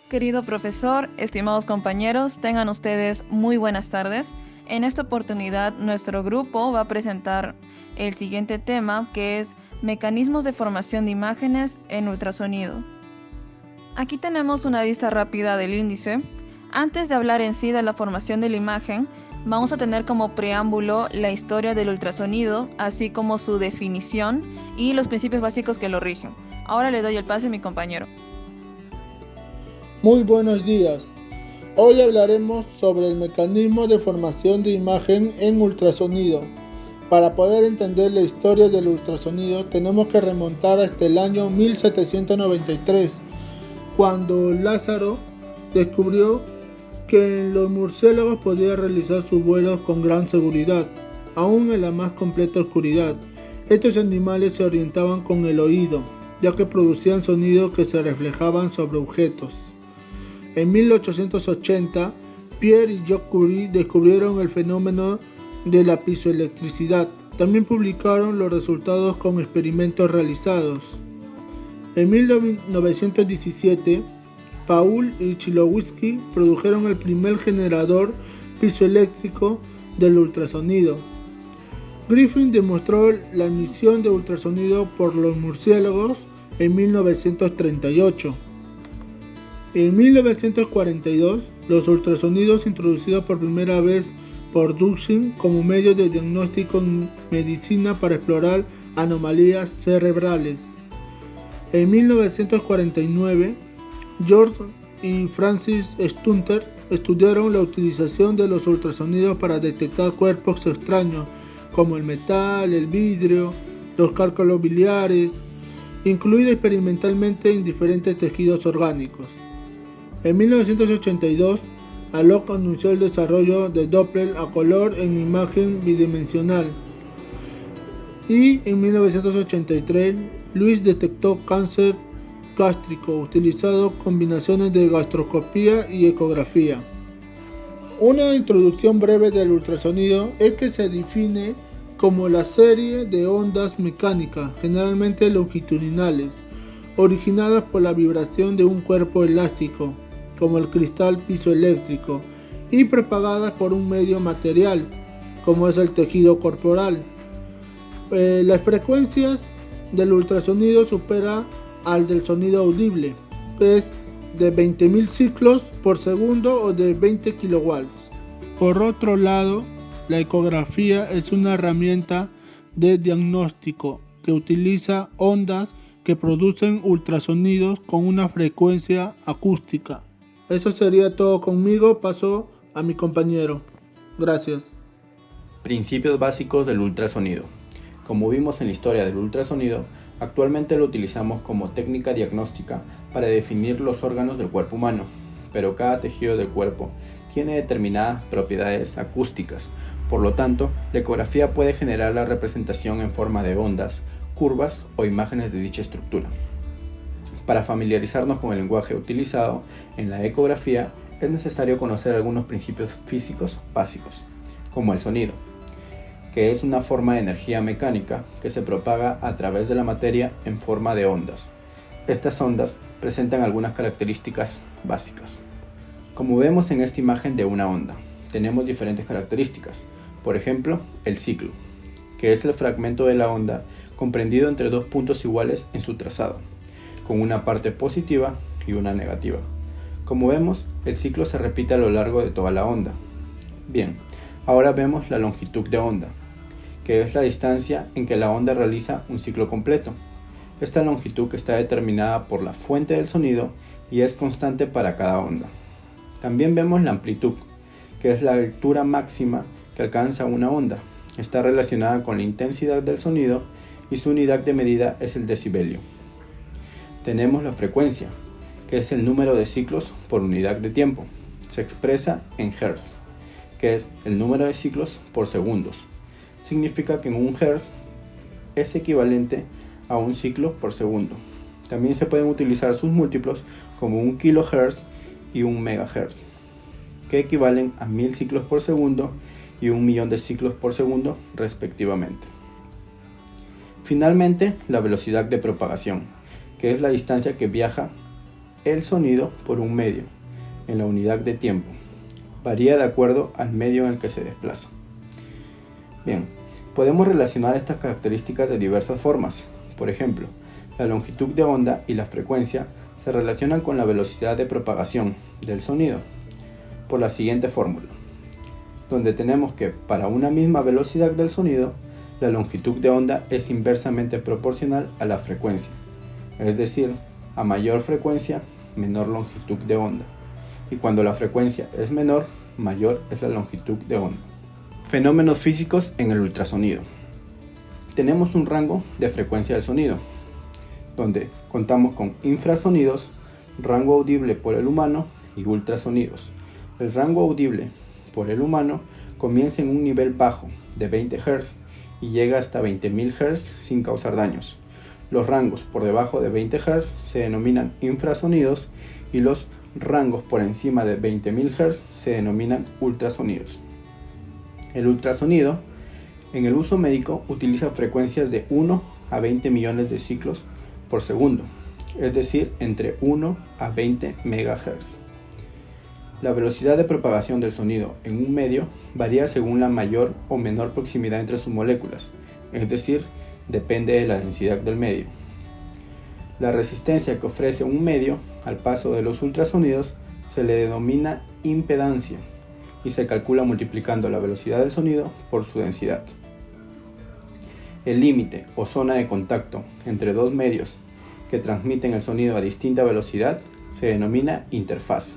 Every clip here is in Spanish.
Querido profesor, estimados compañeros, tengan ustedes muy buenas tardes. En esta oportunidad, nuestro grupo va a presentar el siguiente tema, que es mecanismos de formación de imágenes en ultrasonido. Aquí tenemos una vista rápida del índice. Antes de hablar en sí de la formación de la imagen, vamos a tener como preámbulo la historia del ultrasonido, así como su definición y los principios básicos que lo rigen. Ahora le doy el pase a mi compañero. Muy buenos días. Hoy hablaremos sobre el mecanismo de formación de imagen en ultrasonido. Para poder entender la historia del ultrasonido tenemos que remontar hasta el año 1793, cuando Lázaro descubrió que los murciélagos podían realizar sus vuelos con gran seguridad, aún en la más completa oscuridad. Estos animales se orientaban con el oído, ya que producían sonidos que se reflejaban sobre objetos. En 1880, Pierre y Jacques Curie descubrieron el fenómeno de la piezoelectricidad. También publicaron los resultados con experimentos realizados. En 1917, Paul y Chmielowski produjeron el primer generador piezoeléctrico del ultrasonido. Griffin demostró la emisión de ultrasonido por los murciélagos en 1938. En 1942, los ultrasonidos introducidos por primera vez por Duchenne como medio de diagnóstico en medicina para explorar anomalías cerebrales. En 1949, George y Francis Stunter estudiaron la utilización de los ultrasonidos para detectar cuerpos extraños como el metal, el vidrio, los cálculos biliares, incluidos experimentalmente en diferentes tejidos orgánicos. En 1982, Alok anunció el desarrollo de Doppler a color en imagen bidimensional. Y en 1983, Louis detectó cáncer gástrico utilizando combinaciones de gastroscopía y ecografía. Una introducción breve del ultrasonido es que se define como la serie de ondas mecánicas, generalmente longitudinales, originadas por la vibración de un cuerpo elástico, como el cristal piezoeléctrico, y propagadas por un medio material, como es el tejido corporal. Las frecuencias del ultrasonido supera al del sonido audible, que es de 20.000 ciclos por segundo o de 20 kilowatts. Por otro lado, la ecografía es una herramienta de diagnóstico que utiliza ondas que producen ultrasonidos con una frecuencia acústica. Eso sería todo conmigo, paso a mi compañero. Gracias. Principios básicos del ultrasonido. Como vimos en la historia del ultrasonido, actualmente lo utilizamos como técnica diagnóstica para definir los órganos del cuerpo humano, pero cada tejido del cuerpo tiene determinadas propiedades acústicas. Por lo tanto, la ecografía puede generar la representación en forma de ondas, curvas o imágenes de dicha estructura. Para familiarizarnos con el lenguaje utilizado en la ecografía, es necesario conocer algunos principios físicos básicos, como el sonido, que es una forma de energía mecánica que se propaga a través de la materia en forma de ondas. Estas ondas presentan algunas características básicas. Como vemos en esta imagen de una onda, tenemos diferentes características. Por ejemplo, el ciclo, que es el fragmento de la onda comprendido entre dos puntos iguales en su trazado, con una parte positiva y una negativa. Como vemos, el ciclo se repite a lo largo de toda la onda. Bien, ahora vemos la longitud de onda, que es la distancia en que la onda realiza un ciclo completo. Esta longitud está determinada por la fuente del sonido y es constante para cada onda. También vemos la amplitud, que es la altura máxima que alcanza una onda. Está relacionada con la intensidad del sonido y su unidad de medida es el decibelio. Tenemos la frecuencia, que es el número de ciclos por unidad de tiempo. Se expresa en Hz, que es el número de ciclos por segundos. Significa que en un Hz es equivalente a un ciclo por segundo. También se pueden utilizar sus múltiplos como un kilohertz y un megahertz, que equivalen a 1000 ciclos por segundo y 1.000.000 de ciclos por segundo respectivamente. Finalmente, la velocidad de propagación, que es la distancia que viaja el sonido por un medio en la unidad de tiempo. Varía de acuerdo al medio en el que se desplaza. Bien, podemos relacionar estas características de diversas formas. Por ejemplo, la longitud de onda y la frecuencia se relacionan con la velocidad de propagación del sonido por la siguiente fórmula, donde tenemos que para una misma velocidad del sonido, la longitud de onda es inversamente proporcional a la frecuencia, es decir, a mayor frecuencia, menor longitud de onda, y cuando la frecuencia es menor, mayor es la longitud de onda. Fenómenos físicos en el ultrasonido. Tenemos un rango de frecuencia del sonido, donde contamos con infrasonidos, rango audible por el humano y ultrasonidos. El rango audible por el humano comienza en un nivel bajo de 20 Hz y llega hasta 20.000 Hz sin causar daños. Los rangos por debajo de 20 Hz se denominan infrasonidos y los rangos por encima de 20.000 Hz se denominan ultrasonidos. El ultrasonido en el uso médico utiliza frecuencias de 1 a 20 millones de ciclos por segundo, es decir, entre 1 a 20 MHz. La velocidad de propagación del sonido en un medio varía según la mayor o menor proximidad entre sus moléculas, es decir, depende de la densidad del medio. La resistencia que ofrece un medio al paso de los ultrasonidos se le denomina impedancia y se calcula multiplicando la velocidad del sonido por su densidad. El límite o zona de contacto entre dos medios que transmiten el sonido a distinta velocidad se denomina interfaz.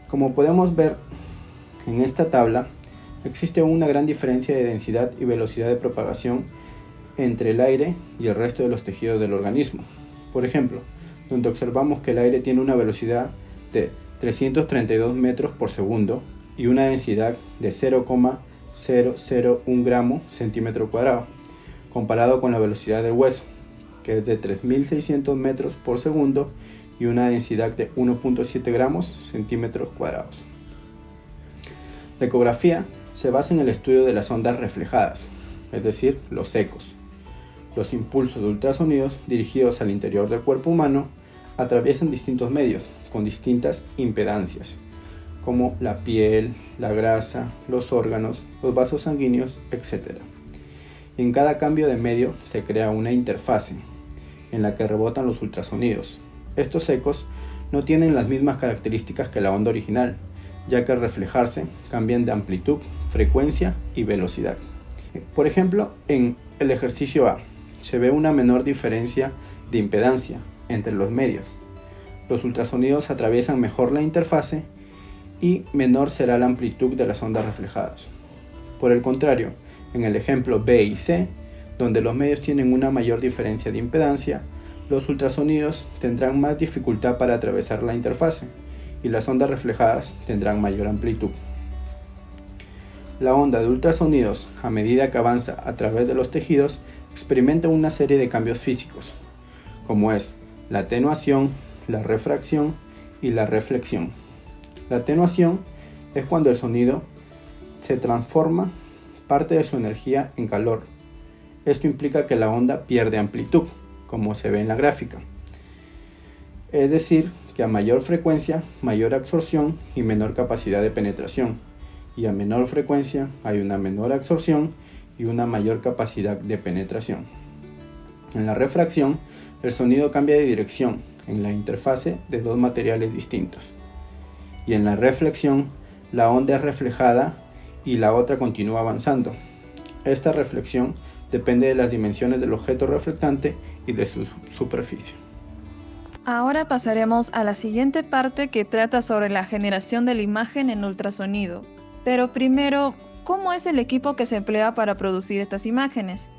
Como podemos ver en esta tabla, existe una gran diferencia de densidad y velocidad de propagación entre el aire y el resto de los tejidos del organismo. Por ejemplo, donde observamos que el aire tiene una velocidad de 332 metros por segundo y una densidad de 0,001 gramo centímetro cuadrado, comparado con la velocidad del hueso, que es de 3.600 metros por segundo y una densidad de 1,7 gramos centímetros cuadrados. La ecografía se basa en el estudio de las ondas reflejadas, es decir, los ecos. Los impulsos de ultrasonidos dirigidos al interior del cuerpo humano atraviesan distintos medios con distintas impedancias, como la piel, la grasa, los órganos, los vasos sanguíneos, etc. En cada cambio de medio se crea una interfase en la que rebotan los ultrasonidos. Estos ecos no tienen las mismas características que la onda original, ya que al reflejarse cambian de amplitud, frecuencia y velocidad. Por ejemplo, en el ejercicio A se ve una menor diferencia de impedancia entre los medios. Los ultrasonidos atraviesan mejor la interfase y menor será la amplitud de las ondas reflejadas. Por el contrario, en el ejemplo B y C, donde los medios tienen una mayor diferencia de impedancia, los ultrasonidos tendrán más dificultad para atravesar la interfase y las ondas reflejadas tendrán mayor amplitud. La onda de ultrasonidos, a medida que avanza a través de los tejidos, experimenta una serie de cambios físicos, como es la atenuación, la refracción y la reflexión. La atenuación es cuando el sonido se transforma parte de su energía en calor. Esto implica que la onda pierde amplitud, como se ve en la gráfica. Es decir, que a mayor frecuencia, mayor absorción y menor capacidad de penetración, y a menor frecuencia hay una menor absorción y una mayor capacidad de penetración. En la refracción, el sonido cambia de dirección en la interfase de dos materiales distintos. Y en la reflexión, la onda es reflejada y la otra continúa avanzando. Esta reflexión depende de las dimensiones del objeto reflectante y de su superficie. Ahora pasaremos a la siguiente parte que trata sobre la generación de la imagen en ultrasonido. Pero primero, ¿cómo es el equipo que se emplea para producir estas imágenes?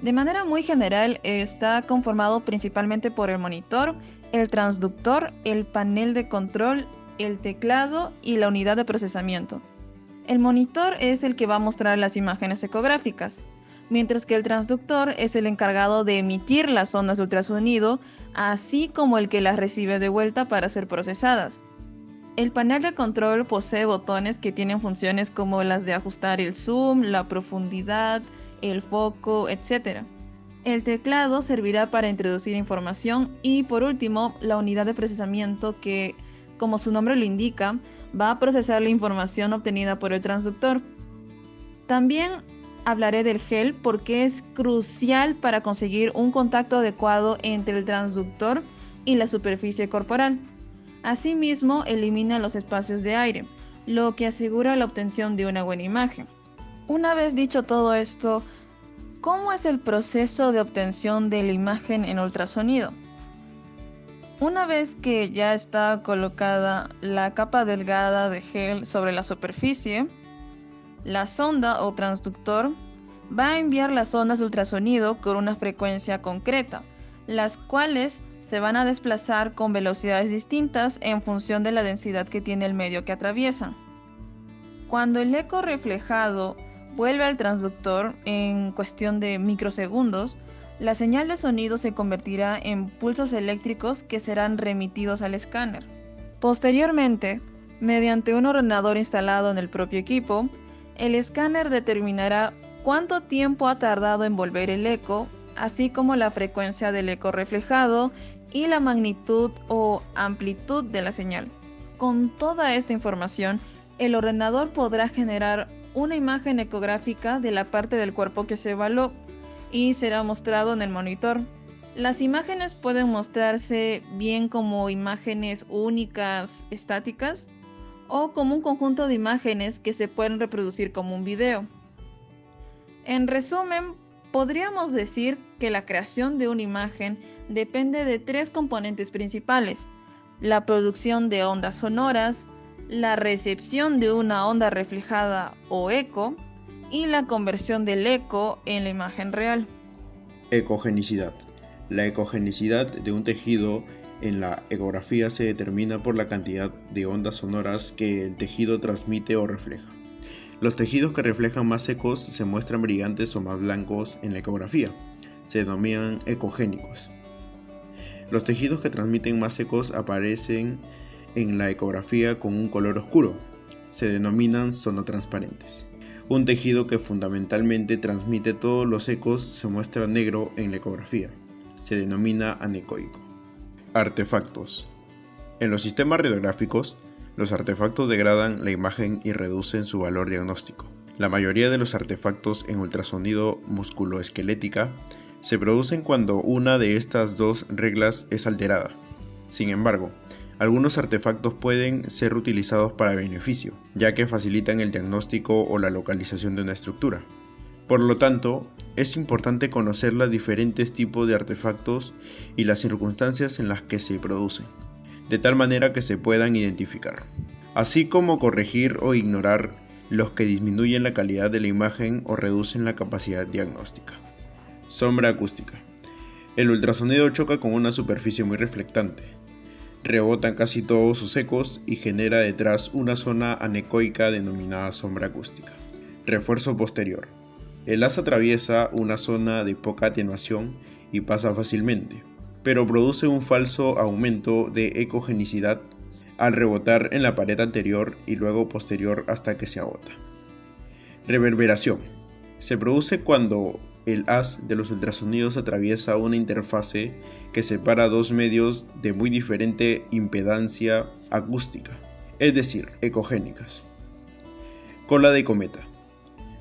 De manera muy general, está conformado principalmente por el monitor, el transductor, el panel de control, el teclado y la unidad de procesamiento. El monitor es el que va a mostrar las imágenes ecográficas, mientras que el transductor es el encargado de emitir las ondas de ultrasonido, así como el que las recibe de vuelta para ser procesadas. El panel de control posee botones que tienen funciones como las de ajustar el zoom, la profundidad, el foco, etc. El teclado servirá para introducir información y por último la unidad de procesamiento que, como su nombre lo indica, va a procesar la información obtenida por el transductor. También hablaré del gel porque es crucial para conseguir un contacto adecuado entre el transductor y la superficie corporal. Asimismo, elimina los espacios de aire, lo que asegura la obtención de una buena imagen. Una vez dicho todo esto, ¿cómo es el proceso de obtención de la imagen en ultrasonido? Una vez que ya está colocada la capa delgada de gel sobre la superficie, la sonda o transductor va a enviar las ondas de ultrasonido con una frecuencia concreta, las cuales se van a desplazar con velocidades distintas en función de la densidad que tiene el medio que atraviesan. Cuando el eco reflejado vuelve al transductor en cuestión de microsegundos, la señal de sonido se convertirá en pulsos eléctricos que serán remitidos al escáner. Posteriormente, mediante un ordenador instalado en el propio equipo, el escáner determinará cuánto tiempo ha tardado en volver el eco, así como la frecuencia del eco reflejado y la magnitud o amplitud de la señal. Con toda esta información, el ordenador podrá generar una imagen ecográfica de la parte del cuerpo que se evaluó y será mostrado en el monitor. Las imágenes pueden mostrarse bien como imágenes únicas, estáticas, o como un conjunto de imágenes que se pueden reproducir como un video. En resumen, podríamos decir que la creación de una imagen depende de tres componentes principales: la producción de ondas sonoras, la recepción de una onda reflejada o eco y la conversión del eco en la imagen real. Ecogenicidad. La ecogenicidad de un tejido en la ecografía se determina por la cantidad de ondas sonoras que el tejido transmite o refleja. Los tejidos que reflejan más ecos se muestran brillantes o más blancos en la ecografía. Se denominan ecogénicos. Los tejidos que transmiten más ecos aparecen en la ecografía con un color oscuro. Se denominan sonotransparentes. Un tejido que fundamentalmente transmite todos los ecos se muestra negro en la ecografía. Se denomina anecoico. Artefactos. En los sistemas radiográficos, los artefactos degradan la imagen y reducen su valor diagnóstico. La mayoría de los artefactos en ultrasonido musculoesquelética se producen cuando una de estas dos reglas es alterada. Sin embargo, algunos artefactos pueden ser utilizados para beneficio, ya que facilitan el diagnóstico o la localización de una estructura. Por lo tanto, es importante conocer los diferentes tipos de artefactos y las circunstancias en las que se producen, de tal manera que se puedan identificar, así como corregir o ignorar los que disminuyen la calidad de la imagen o reducen la capacidad diagnóstica. Sombra acústica. El ultrasonido choca con una superficie muy reflectante. Rebotan casi todos sus ecos y genera detrás una zona anecoica denominada sombra acústica. Refuerzo posterior. El haz atraviesa una zona de poca atenuación y pasa fácilmente, pero produce un falso aumento de ecogenicidad al rebotar en la pared anterior y luego posterior hasta que se agota. Reverberación. Se produce cuando el haz de los ultrasonidos atraviesa una interfase que separa dos medios de muy diferente impedancia acústica, es decir, ecogénicas. Cola de cometa.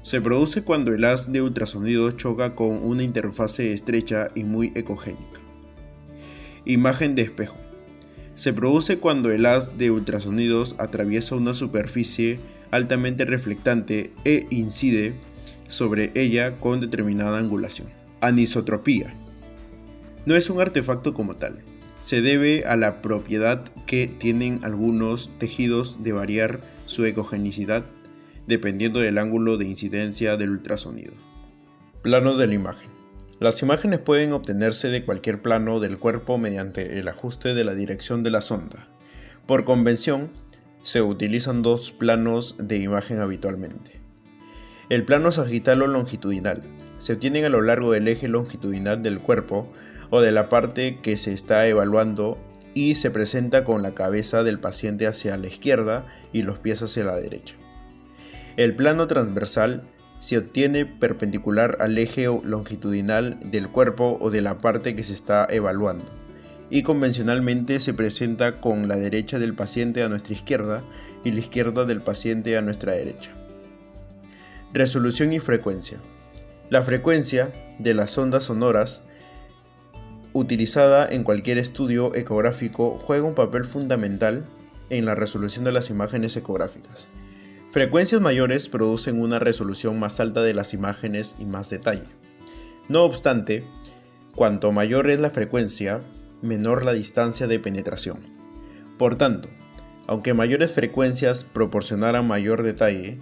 Se produce cuando el haz de ultrasonido choca con una interfase estrecha y muy ecogénica. Imagen de espejo. Se produce cuando el haz de ultrasonidos atraviesa una superficie altamente reflectante e incide sobre ella con determinada angulación. Anisotropía. No es un artefacto como tal. Se debe a la propiedad que tienen algunos tejidos de variar su ecogenicidad dependiendo del ángulo de incidencia del ultrasonido. Plano de la imagen. Las imágenes pueden obtenerse de cualquier plano del cuerpo mediante el ajuste de la dirección de la sonda. Por convención, se utilizan dos planos de imagen habitualmente. El plano sagital o longitudinal se obtienen a lo largo del eje longitudinal del cuerpo o de la parte que se está evaluando y se presenta con la cabeza del paciente hacia la izquierda y los pies hacia la derecha. El plano transversal se obtiene perpendicular al eje longitudinal del cuerpo o de la parte que se está evaluando, y convencionalmente se presenta con la derecha del paciente a nuestra izquierda y la izquierda del paciente a nuestra derecha. Resolución y frecuencia. La frecuencia de las ondas sonoras utilizada en cualquier estudio ecográfico juega un papel fundamental en la resolución de las imágenes ecográficas. Frecuencias mayores producen una resolución más alta de las imágenes y más detalle. No obstante, cuanto mayor es la frecuencia, menor la distancia de penetración. Por tanto, aunque mayores frecuencias proporcionaran mayor detalle,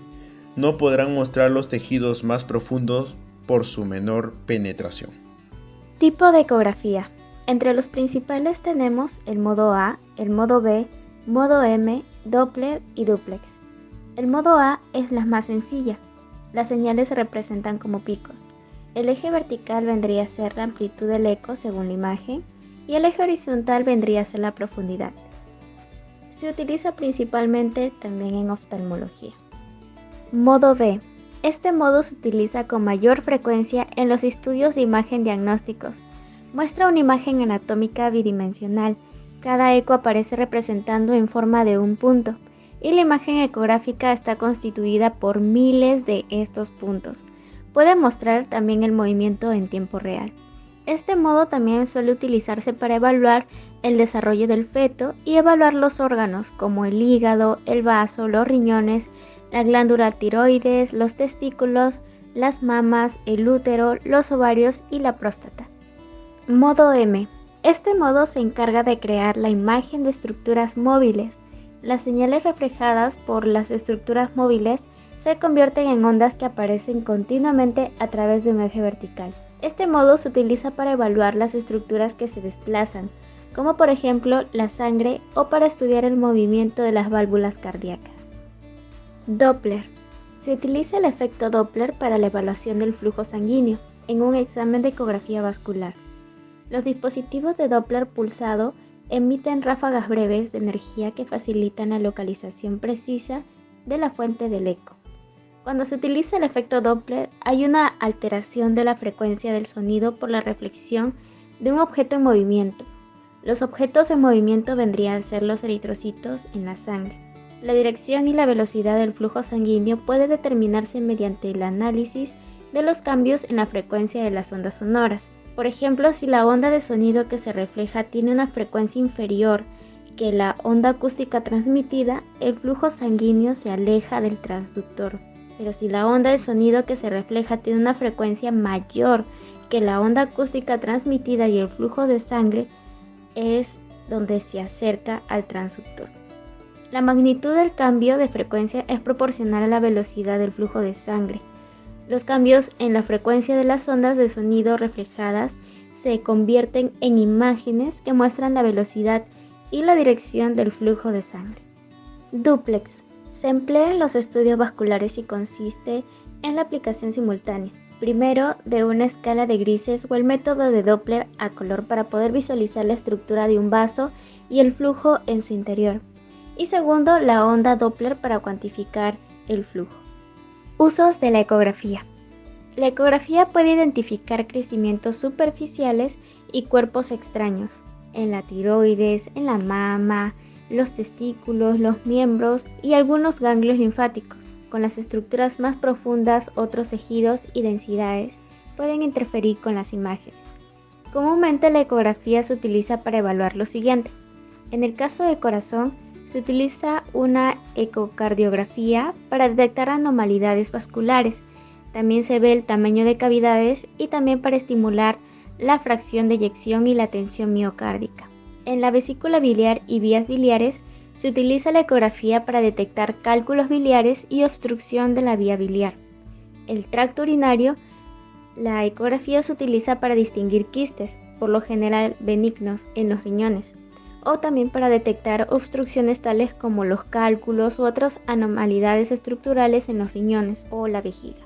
no podrán mostrar los tejidos más profundos por su menor penetración. Tipo de ecografía. Entre los principales tenemos el modo A, el modo B, modo M, Doppler y dúplex. El modo A es la más sencilla. Las señales se representan como picos. El eje vertical vendría a ser la amplitud del eco según la imagen y el eje horizontal vendría a ser la profundidad. Se utiliza principalmente también en oftalmología. Modo B. Este modo se utiliza con mayor frecuencia en los estudios de imagen diagnósticos. Muestra una imagen anatómica bidimensional. Cada eco aparece representando en forma de un punto, y la imagen ecográfica está constituida por miles de estos puntos. Puede mostrar también el movimiento en tiempo real. Este modo también suele utilizarse para evaluar el desarrollo del feto y evaluar los órganos como el hígado, el vaso, los riñones, la glándula tiroides, los testículos, las mamas, el útero, los ovarios y la próstata. Modo M. Este modo se encarga de crear la imagen de estructuras móviles. Las señales reflejadas por las estructuras móviles se convierten en ondas que aparecen continuamente a través de un eje vertical. Este modo se utiliza para evaluar las estructuras que se desplazan, como por ejemplo la sangre, o para estudiar el movimiento de las válvulas cardíacas. Doppler. Se utiliza el efecto Doppler para la evaluación del flujo sanguíneo en un examen de ecografía vascular. Los dispositivos de Doppler pulsado emiten ráfagas breves de energía que facilitan la localización precisa de la fuente del eco. Cuando se utiliza el efecto Doppler, hay una alteración de la frecuencia del sonido por la reflexión de un objeto en movimiento. Los objetos en movimiento vendrían a ser los eritrocitos en la sangre. La dirección y la velocidad del flujo sanguíneo puede determinarse mediante el análisis de los cambios en la frecuencia de las ondas sonoras. Por ejemplo, si la onda de sonido que se refleja tiene una frecuencia inferior que la onda acústica transmitida, el flujo sanguíneo se aleja del transductor. Pero si la onda de sonido que se refleja tiene una frecuencia mayor que la onda acústica transmitida y el flujo de sangre, es donde se acerca al transductor. La magnitud del cambio de frecuencia es proporcional a la velocidad del flujo de sangre. Los cambios en la frecuencia de las ondas de sonido reflejadas se convierten en imágenes que muestran la velocidad y la dirección del flujo de sangre. Dúplex. Se emplea en los estudios vasculares y consiste en la aplicación simultánea, primero de una escala de grises o el método de Doppler a color para poder visualizar la estructura de un vaso y el flujo en su interior. Y segundo, la onda Doppler para cuantificar el flujo. Usos de la ecografía. La ecografía puede identificar crecimientos superficiales y cuerpos extraños en la tiroides, en la mama, los testículos, los miembros y algunos ganglios linfáticos. Con las estructuras más profundas, otros tejidos y densidades pueden interferir con las imágenes. Comúnmente la ecografía se utiliza para evaluar lo siguiente. En el caso del corazón, se utiliza una ecocardiografía para detectar anormalidades vasculares. También se ve el tamaño de cavidades y también para estimular la fracción de eyección y la tensión miocárdica. En la vesícula biliar y vías biliares se utiliza la ecografía para detectar cálculos biliares y obstrucción de la vía biliar. El tracto urinario, la ecografía se utiliza para distinguir quistes, por lo general benignos, en los riñones, o también para detectar obstrucciones tales como los cálculos u otras anormalidades estructurales en los riñones o la vejiga.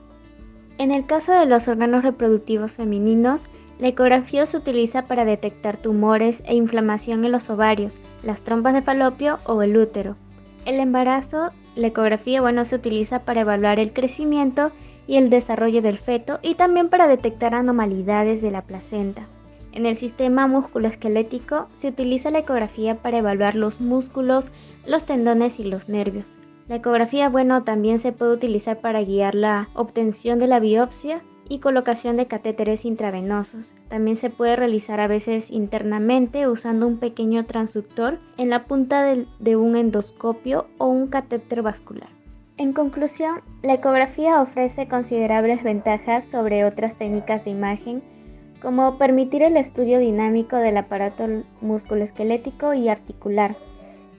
En el caso de los órganos reproductivos femeninos, la ecografía se utiliza para detectar tumores e inflamación en los ovarios, las trompas de falopio o el útero. El embarazo, la ecografía se utiliza para evaluar el crecimiento y el desarrollo del feto y también para detectar anormalidades de la placenta. En el sistema musculoesquelético se utiliza la ecografía para evaluar los músculos, los tendones y los nervios. La ecografía, también se puede utilizar para guiar la obtención de la biopsia y colocación de catéteres intravenosos. También se puede realizar a veces internamente usando un pequeño transductor en la punta de un endoscopio o un catéter vascular. En conclusión, la ecografía ofrece considerables ventajas sobre otras técnicas de imagen, como permitir el estudio dinámico del aparato musculoesquelético y articular.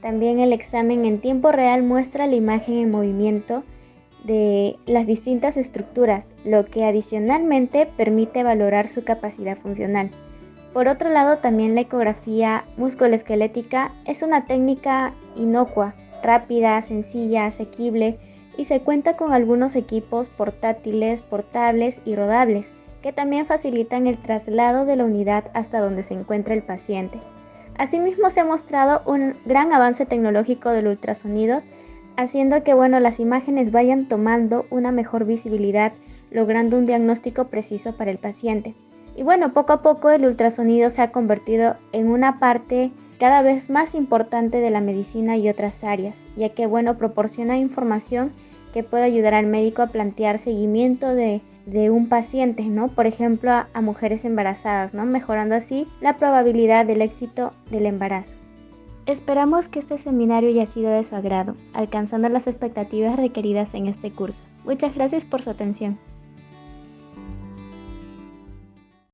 También el examen en tiempo real muestra la imagen en movimiento de las distintas estructuras, lo que adicionalmente permite valorar su capacidad funcional. Por otro lado, también la ecografía musculoesquelética es una técnica inocua, rápida, sencilla, asequible y se cuenta con algunos equipos portátiles, portables y rodables que también facilitan el traslado de la unidad hasta donde se encuentra el paciente. Asimismo, se ha mostrado un gran avance tecnológico del ultrasonido, haciendo que las imágenes vayan tomando una mejor visibilidad, logrando un diagnóstico preciso para el paciente. Y poco a poco el ultrasonido se ha convertido en una parte cada vez más importante de la medicina y otras áreas, ya que proporciona información que puede ayudar al médico a plantear seguimiento de un paciente, por ejemplo a mujeres embarazadas, mejorando así la probabilidad del éxito del embarazo. Esperamos que este seminario haya sido de su agrado, alcanzando las expectativas requeridas en este curso. Muchas gracias por su atención.